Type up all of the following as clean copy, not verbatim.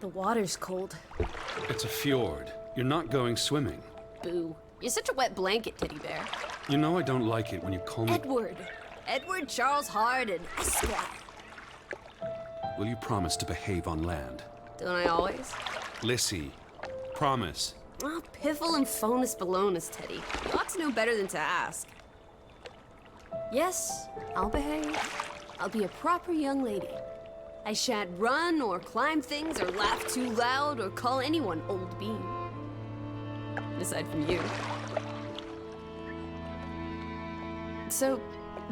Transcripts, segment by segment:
The water's cold. It's a fjord. You're not going swimming. Boo. You're such a wet blanket, teddy bear. You know I don't like it when you call me... Edward. Edward Charles Hardena, Esquire. Will you promise to behave on land? Don't I always? Lissy, promise. Oh, piffle and phonus balonus, Teddy. You ought to know better than to ask. Yes, I'll behave. I'll be a proper young lady. I shan't run or climb things or laugh too loud or call anyone old bean. Aside from you. So,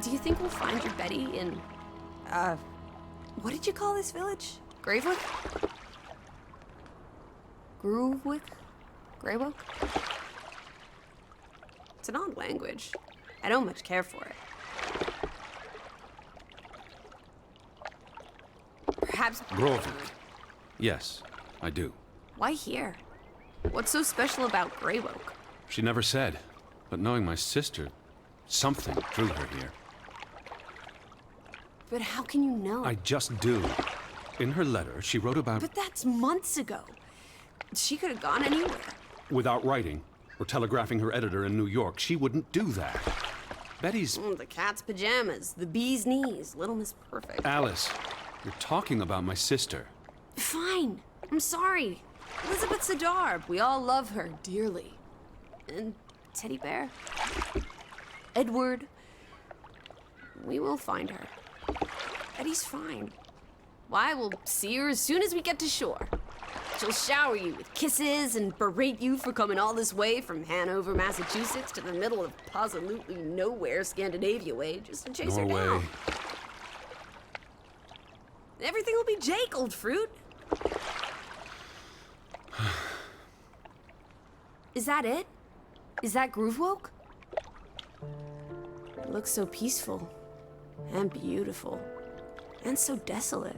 do you think we'll find your Betty in, what did you call this village? Gravewick? Groovewick? Greywick? It's an odd language. I don't much care for it. Perhaps... Groovewick. Yes, I do. Why here? What's so special about Greywick? She never said, but knowing my sister, something drew her here. But how can you know? I just do. In her letter, she wrote about... But that's months ago. She could have gone anywhere. Without writing, or telegraphing her editor in New York, she wouldn't do that. Betty's... The cat's pajamas, the bee's knees, Little Miss Perfect. Alice, you're talking about my sister. Fine. I'm sorry. Elizabeth Sadarb. We all love her dearly. And Teddy Bear. Edward. We will find her. Betty's fine. Why, we'll see her as soon as we get to shore. She'll shower you with kisses and berate you for coming all this way from Hanover, Massachusetts to the middle of absolutely nowhere Scandinavia way just to chase her down. Norway. Everything will be Jake, old fruit. Is that it? Is that Groovewoke? It looks so peaceful and beautiful and so desolate,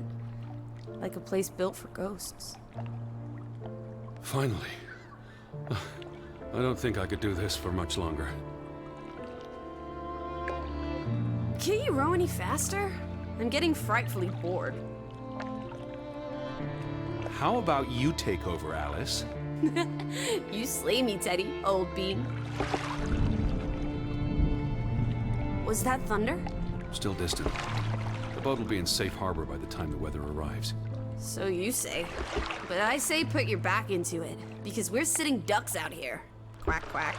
like a place built for ghosts. Finally. I don't think I could do this for much longer. Can't you row any faster? I'm getting frightfully bored. How about you take over, Alice? You slay me, Teddy, old bean. Was that thunder? Still distant. The boat will be in safe harbor by the time the weather arrives. So you say. But I say put your back into it, because we're sitting ducks out here. Quack, quack.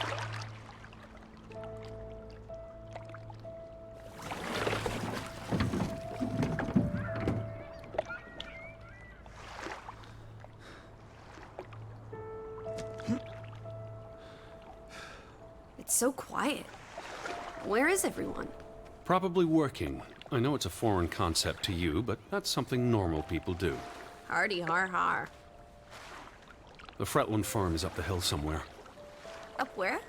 It's so quiet. Where is everyone? Probably working. I know it's a foreign concept to you, but that's something normal people do. Hardy har har. The Fretland farm is up the hill somewhere. Up where?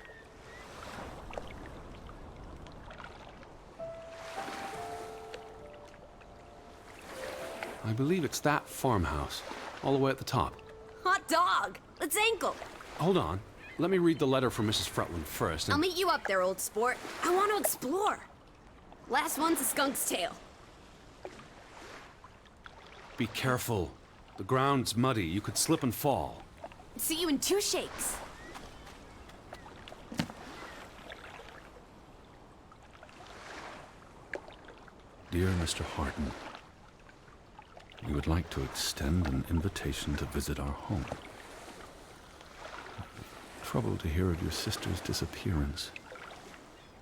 I believe it's that farmhouse, all the way at the top. Hot dog! Let's ankle! Hold on. Let me read the letter from Mrs. Fretland first. I'll meet you up there, old sport. I want to explore. Last one's a skunk's tail. Be careful. The ground's muddy. You could slip and fall. See you in 2 shakes. Dear Mr. Hardin, we would like to extend an invitation to visit our home. Troubled to hear of your sister's disappearance.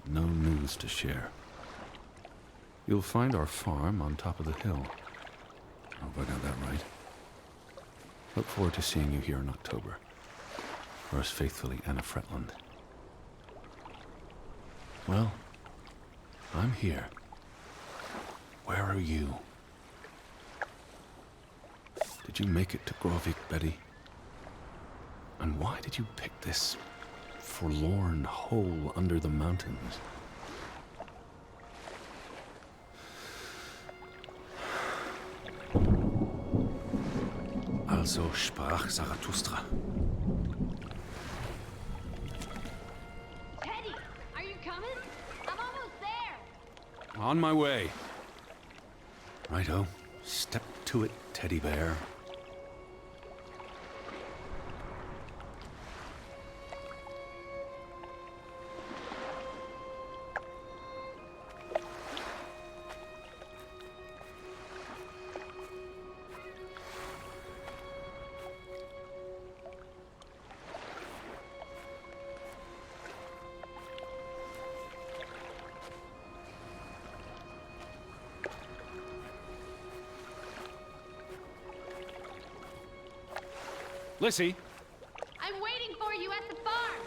No news to share. You'll find our farm on top of the hill. I hope I got that right. Look forward to seeing you here in October. Yours faithfully, Anna Fretland. Well, I'm here. Where are you? Did you make it to Grovik, Betty? And why did you pick this forlorn hole under the mountains? Also sprach Zarathustra. Teddy, are you coming? I'm almost there. On my way. Righto. Step to it, teddy bear. Lissy? I'm waiting for you at the farm.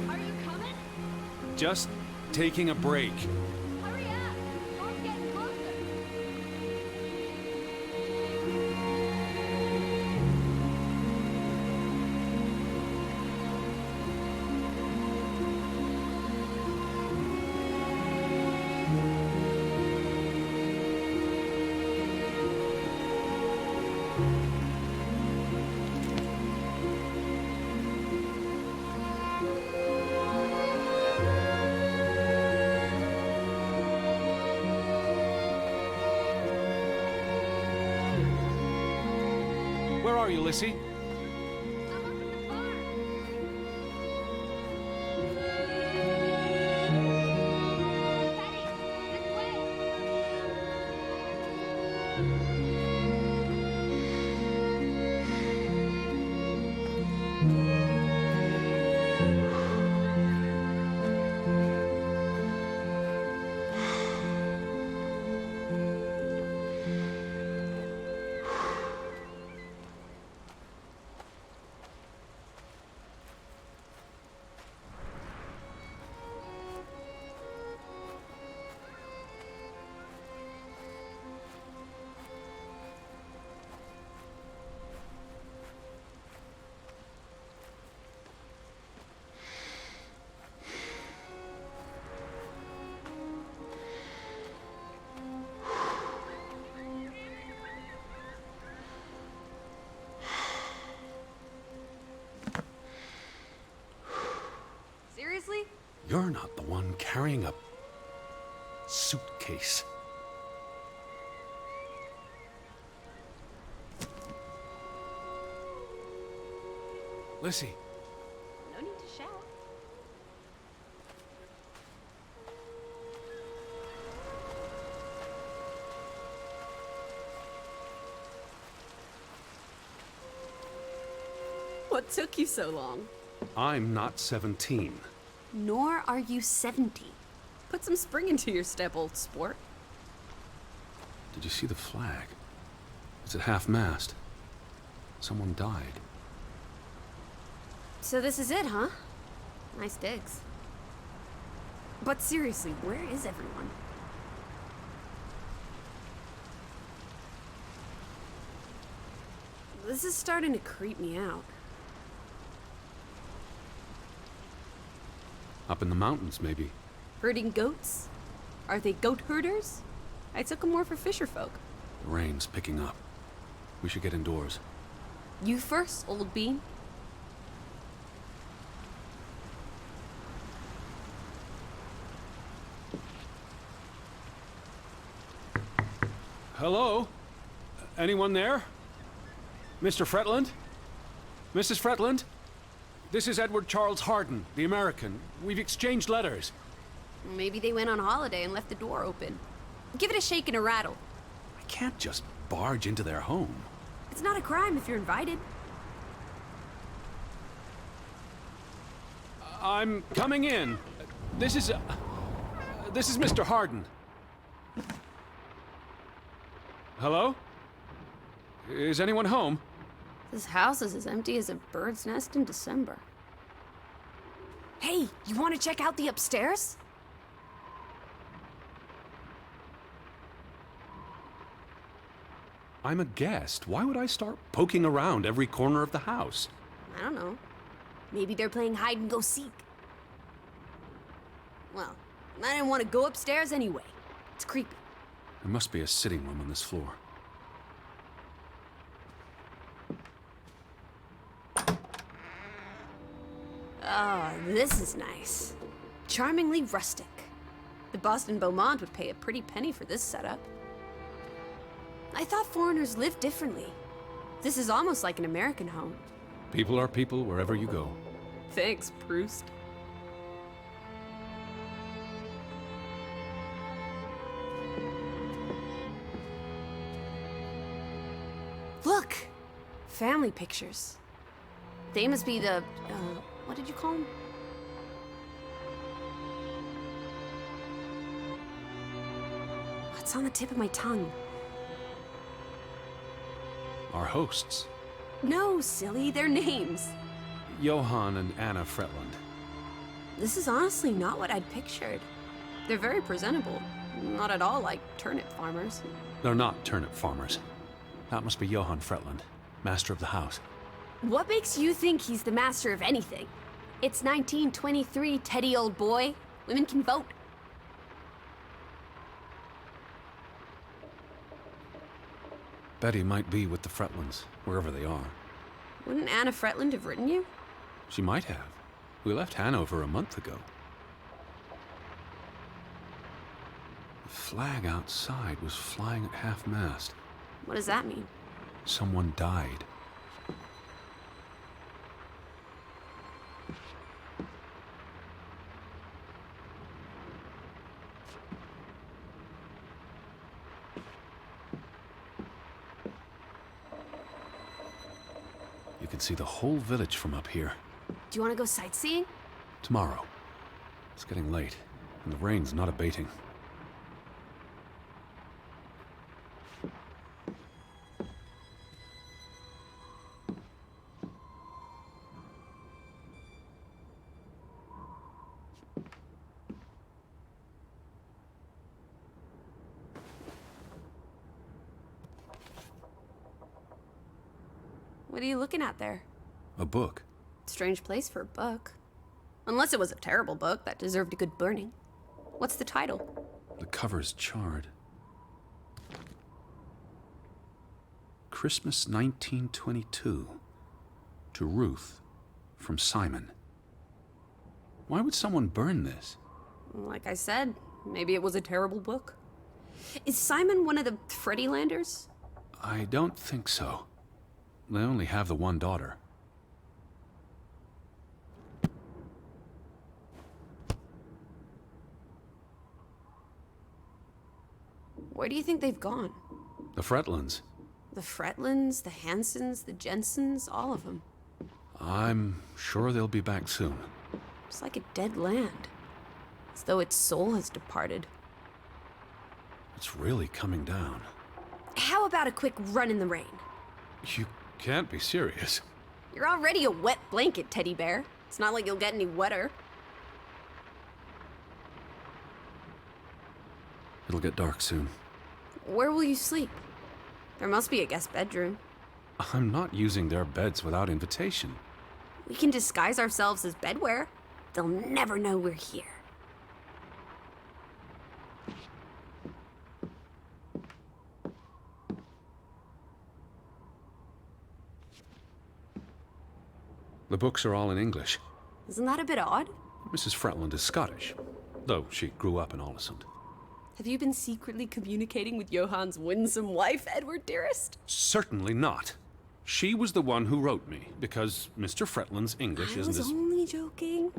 Are you coming? Just taking a break. Hurry up. Storm's getting closer. Where are you, Lissy? I'm up at the farm. Betty, this way. Seriously? You're not the one carrying a suitcase. Lissy, No need to shout. What took you so long? I'm not 17. Nor are you 70. Put some spring into your step, old sport. Did you see the flag? It's at half-mast. Someone died. So this is it, huh? Nice digs. But seriously, where is everyone? This is starting to creep me out. Up in the mountains, maybe. Herding goats? Are they goat herders? I took them more for fisher folk. The rain's picking up. We should get indoors. You first, old bean. Hello? Anyone there? Mr. Fretland? Mrs. Fretland? This is Edward Charles Hardena, the American. We've exchanged letters. Maybe they went on holiday and left the door open. Give it a shake and a rattle. I can't just barge into their home. It's not a crime if you're invited. I'm coming in. This is... This is Mr. Harden. Hello? Is anyone home? This house is as empty as a bird's nest in December. Hey, you want to check out the upstairs? I'm a guest. Why would I start poking around every corner of the house? I don't know. Maybe they're playing hide and go seek. Well, I didn't want to go upstairs anyway. It's creepy. There must be a sitting room on this floor. Oh, this is nice. Charmingly rustic. The Boston Beaumont would pay a pretty penny for this setup. I thought foreigners lived differently. This is almost like an American home. People are people wherever you go. Thanks, Proust. Look! Family pictures. They must be the, what did you call them? What's on the tip of my tongue? Our hosts. No, silly, they're names. Johan and Anna Fretland. This is honestly not what I'd pictured. They're very presentable. Not at all like turnip farmers. They're not turnip farmers. That must be Johan Fretland, master of the house. What makes you think he's the master of anything? It's 1923, Teddy, old boy. Women can vote. Betty might be with the Fretlands, wherever they are. Wouldn't Anna Fretland have written you? She might have. We left Hanover a month ago. The flag outside was flying at half-mast. What does that mean? Someone died. You can see the whole village from up here. Do you want to go sightseeing? Tomorrow. It's getting late, and the rain's not abating. What are you looking at there? A book. Strange place for a book. Unless it was a terrible book that deserved a good burning. What's the title? The cover's charred. Christmas 1922. To Ruth, from Simon. Why would someone burn this? Like I said, maybe it was a terrible book. Is Simon one of the Freddylanders? I don't think so. They only have the one daughter. Where do you think they've gone? The Fretlands. The Fretlands, the Hansons, the Jensens, all of them. I'm sure they'll be back soon. It's like a dead land. As though its soul has departed. It's really coming down. How about a quick run in the rain? You can't be serious. You're already a wet blanket, teddy bear. It's not like you'll get any wetter. It'll get dark soon. Where will you sleep? There must be a guest bedroom. I'm not using their beds without invitation. We can disguise ourselves as bedwear. They'll never know we're here. The books are all in English. Isn't that a bit odd? Mrs. Fretland is Scottish, though she grew up in Aalesund. Have you been secretly communicating with Johan's winsome wife, Edward, dearest? Certainly not. She was the one who wrote me, because Mr. Fretland's English I isn't was as... only joking.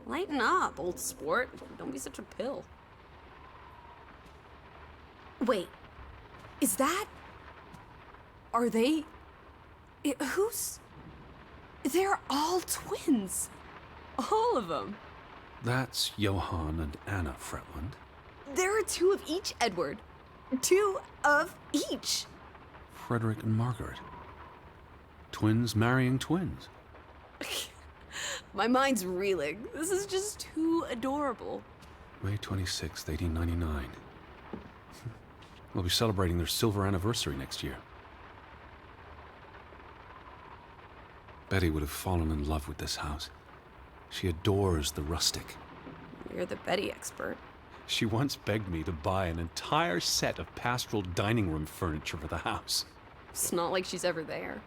Lighten up, old sport. Don't be such a pill. Wait. Is that... Are they... Who's... They're all twins. All of them. That's Johan and Anna Fretland. There are two of each, Edward. Two of each. Frederick and Margaret. Twins marrying twins. My mind's reeling. This is just too adorable. May 26th, 1899. We'll be celebrating their silver anniversary next year. Betty would have fallen in love with this house. She adores the rustic. You're the Betty expert. She once begged me to buy an entire set of pastoral dining room furniture for the house. It's not like she's ever there.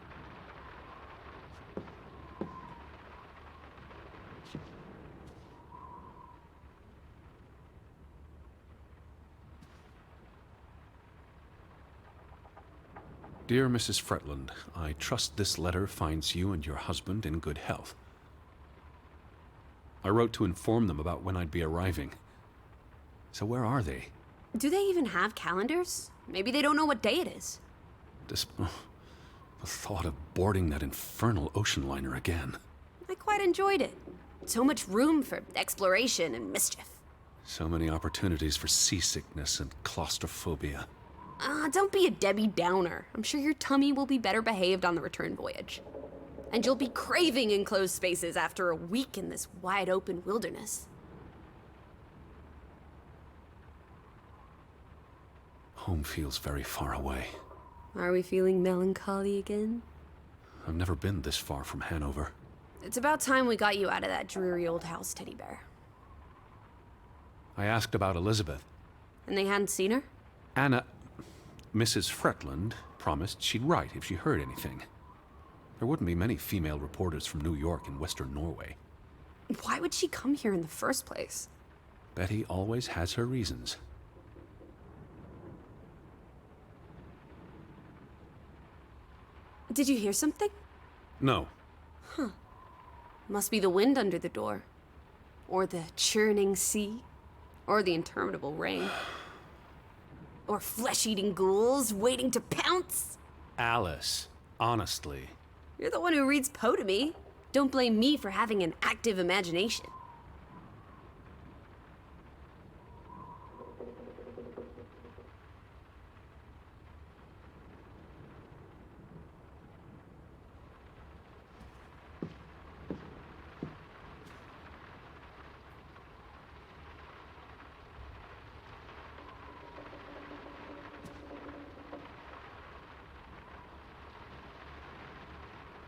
Dear Mrs. Fretland, I trust this letter finds you and your husband in good health. I wrote to inform them about when I'd be arriving. So where are they? Do they even have calendars? Maybe they don't know what day it is. The thought of boarding that infernal ocean liner again. I quite enjoyed it. So much room for exploration and mischief. So many opportunities for seasickness and claustrophobia. Don't be a Debbie Downer. I'm sure your tummy will be better behaved on the return voyage. And you'll be craving enclosed spaces after a week in this wide-open wilderness. Home feels very far away. Are we feeling melancholy again? I've never been this far from Hanover. It's about time we got you out of that dreary old house, Teddy Bear. I asked about Elizabeth. And they hadn't seen her? Mrs. Fretland promised she'd write if she heard anything. There wouldn't be many female reporters from New York and Western Norway. Why would she come here in the first place? Betty always has her reasons. Did you hear something? No. Must be the wind under the door. Or the churning sea. Or the interminable rain. Or flesh-eating ghouls waiting to pounce. Alice, honestly. You're the one who reads Poe to me. Don't blame me for having an active imagination.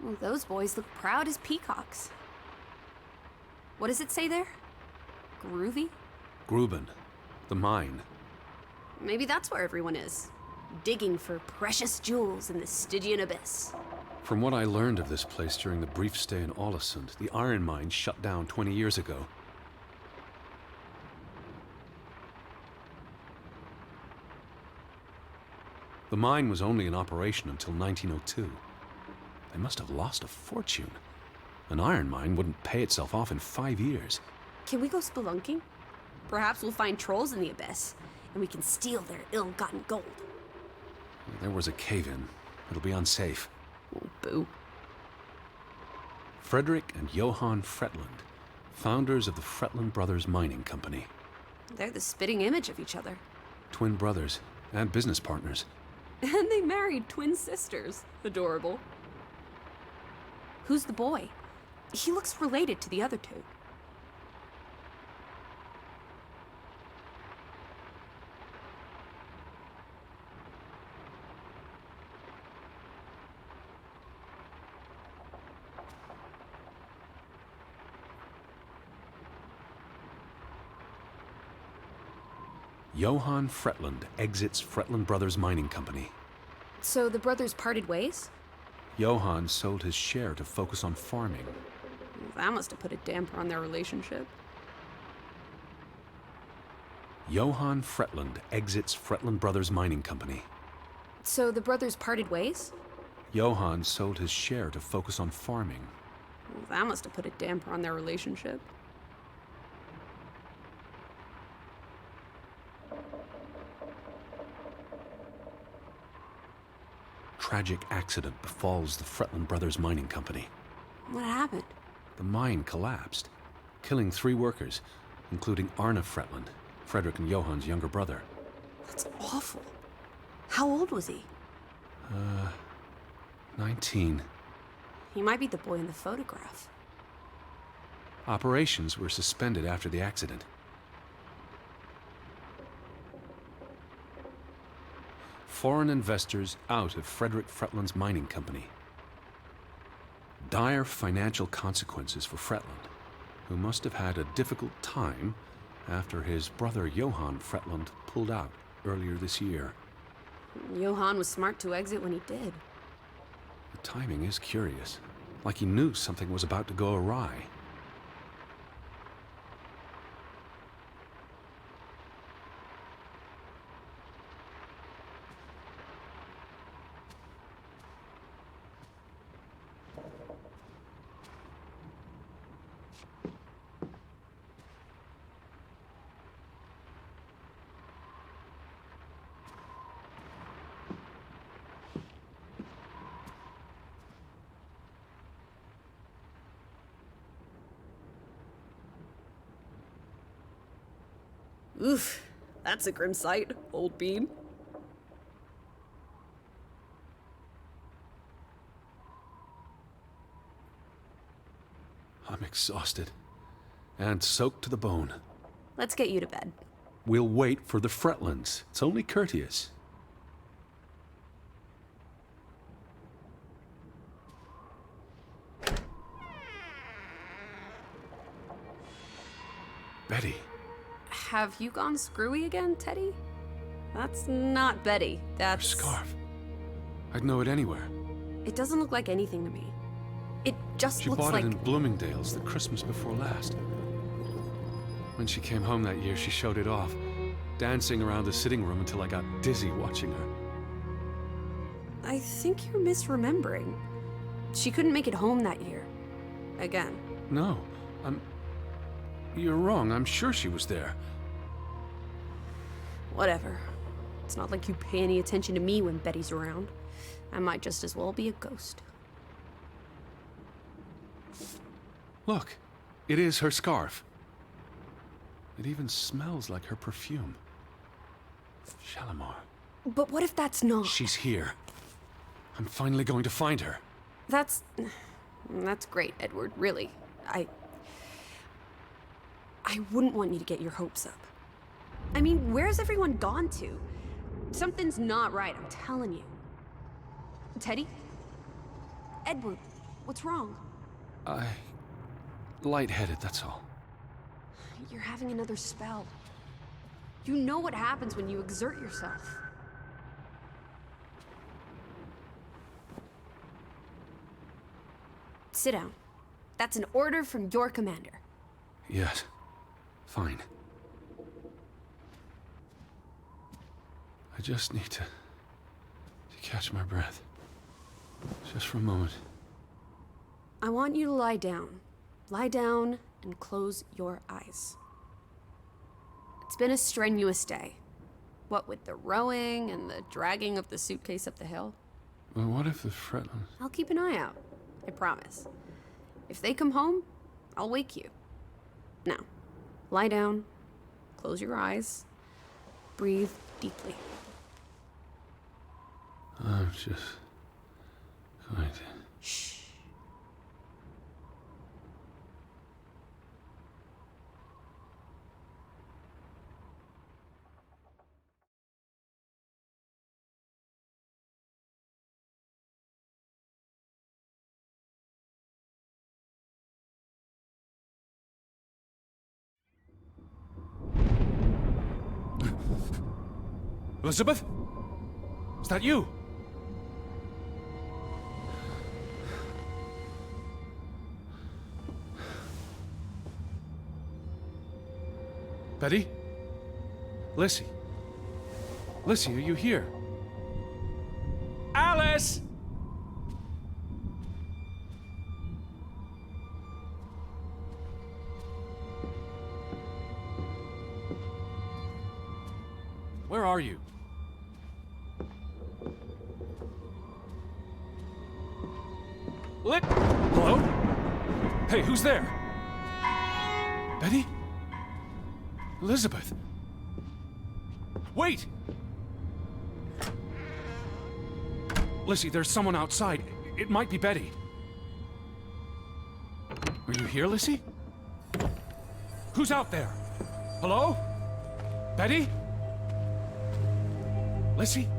Well, those boys look proud as peacocks. What does it say there? Groovy? Gruben, the mine. Maybe that's where everyone is. Digging for precious jewels in the Stygian abyss. From what I learned of this place during the brief stay in Ålesund, the iron mine shut down 20 years ago. The mine was only in operation until 1902. They must have lost a fortune. An iron mine wouldn't pay itself off in 5 years. Can we go spelunking? Perhaps we'll find trolls in the abyss, and we can steal their ill-gotten gold. There was a cave-in. It'll be unsafe. Oh, boo. Frederick and Johann Fretland, founders of the Fretland Brothers Mining Company. They're the spitting image of each other. Twin brothers and business partners. And they married twin sisters. Adorable. Who's the boy? He looks related to the other two. Johann Fretland exits Fretland Brothers Mining Company. So the brothers parted ways? Johann sold his share to focus on farming. That must have put a damper on their relationship. Johann Fretland exits Fretland Brothers Mining Company. So the brothers parted ways? Johann sold his share to focus on farming. That must have put a damper on their relationship. Tragic accident befalls the Fretland Brothers Mining Company. What happened? The mine collapsed, killing 3 workers, including Arne Fretland, Frederick and Johann's younger brother. That's awful. How old was he? 19. He might be the boy in the photograph. Operations were suspended after the accident. Foreign investors out of Frederick Fretland's mining company. Dire financial consequences for Fretland, who must have had a difficult time after his brother Johann Fretland pulled out earlier this year. Johann was smart to exit when he did. The timing is curious, like he knew something was about to go awry. Oof, that's a grim sight, old bean. I'm exhausted and soaked to the bone. Let's get you to bed. We'll wait for the Fretlands. It's only courteous. Betty. Have you gone screwy again, Teddy? That's not Betty. That's... Her scarf. I'd know it anywhere. It doesn't look like anything to me. It just She looks bought like... it in Bloomingdale's the Christmas before last. When she came home that year, she showed it off, dancing around the sitting room until I got dizzy watching her. I think you're misremembering. She couldn't make it home that year. Again. No, You're wrong. I'm sure she was there. Whatever. It's not like you pay any attention to me when Betty's around. I might just as well be a ghost. Look, it is her scarf. It even smells like her perfume. Shalimar. But what if that's not? She's here. I'm finally going to find her. That's great, Edward, really. I wouldn't want you to get your hopes up. I mean, where's everyone gone to? Something's not right, I'm telling you. Teddy? Edward, what's wrong? Lightheaded, that's all. You're having another spell. You know what happens when you exert yourself. Sit down. That's an order from your commander. Yes. Fine. I just need to catch my breath. Just for a moment. I want you to lie down. Lie down and close your eyes. It's been a strenuous day. What with the rowing and the dragging of the suitcase up the hill. But what if the Fretlands... I'll keep an eye out. I promise. If they come home, I'll wake you. Now, lie down, close your eyes, breathe deeply. I'm just going to... Shh. Elizabeth? Is that you? Betty? Lissy? Lissy, are you here? Alice! Where are you? Hello? Hey, who's there? Betty? Elizabeth? Wait! Lissy, there's someone outside. It might be Betty. Are you here, Lissy? Who's out there? Hello? Betty? Lissy?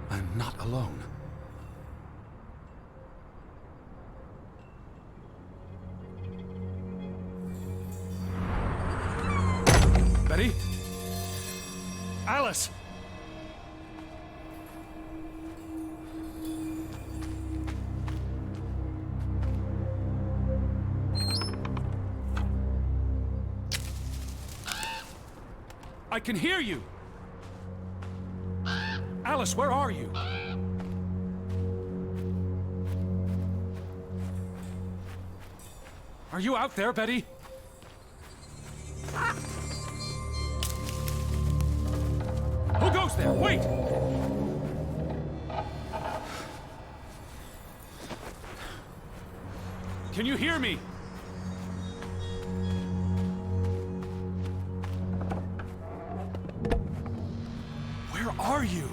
I'm not alone. Betty? Alice! I can hear you! Alice, where are you? Are you out there, Betty? Who goes there? Wait! Can you hear me? Where are you?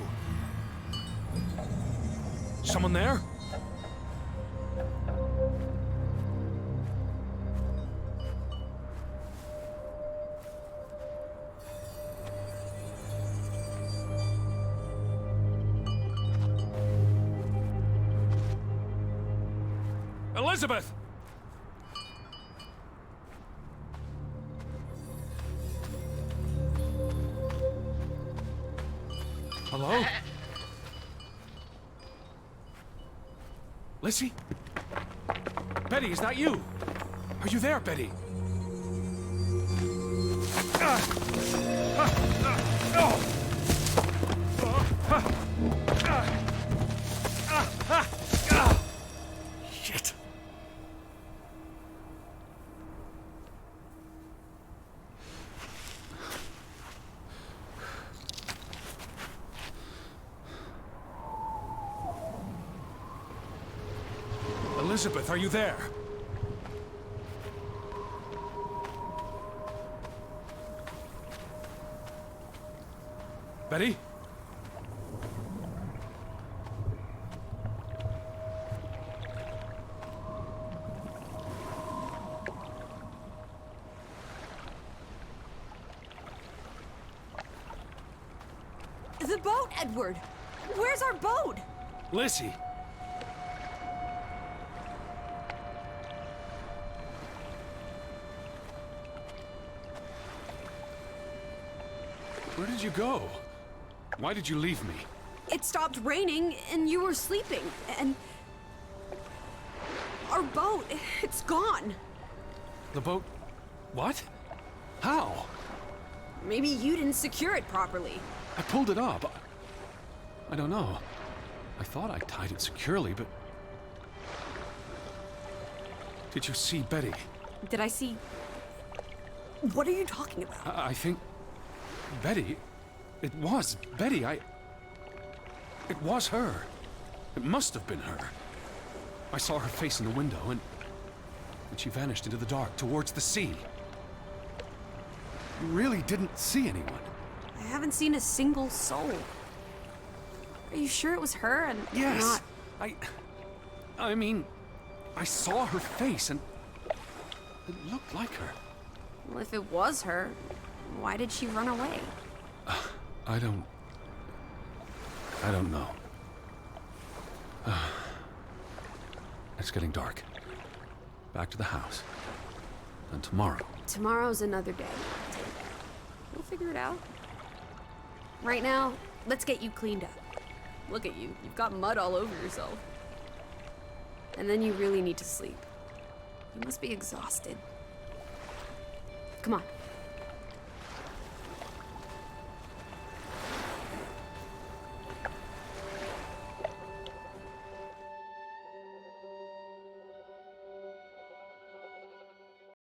Someone there? Elizabeth! Hello? Lissy? Betty, is that you? Are you there, Betty? Shit. Elizabeth, are you there? Betty? The boat, Edward! Where's our boat? Lissy! Where did you go? Why did you leave me? It stopped raining and you were sleeping, and our boat, it's gone. The boat... What? How? Maybe you didn't secure it properly. I pulled it up. I don't know. I thought I tied it securely, but... Did you see Betty? Did I see... What are you talking about? I think... Betty? It was Betty. It was her. It must have been her. I saw her face in the window, and she vanished into the dark towards the sea. You really didn't see anyone. I haven't seen a single soul. Are you sure it was her and Yes. not... I mean, I saw her face, and it looked like her. Well, if it was her, why did she run away? I don't know. It's getting dark. Back to the house. And tomorrow. Tomorrow's another day. We'll figure it out. Right now, let's get you cleaned up. Look at you. You've got mud all over yourself. And then you really need to sleep. You must be exhausted. Come on.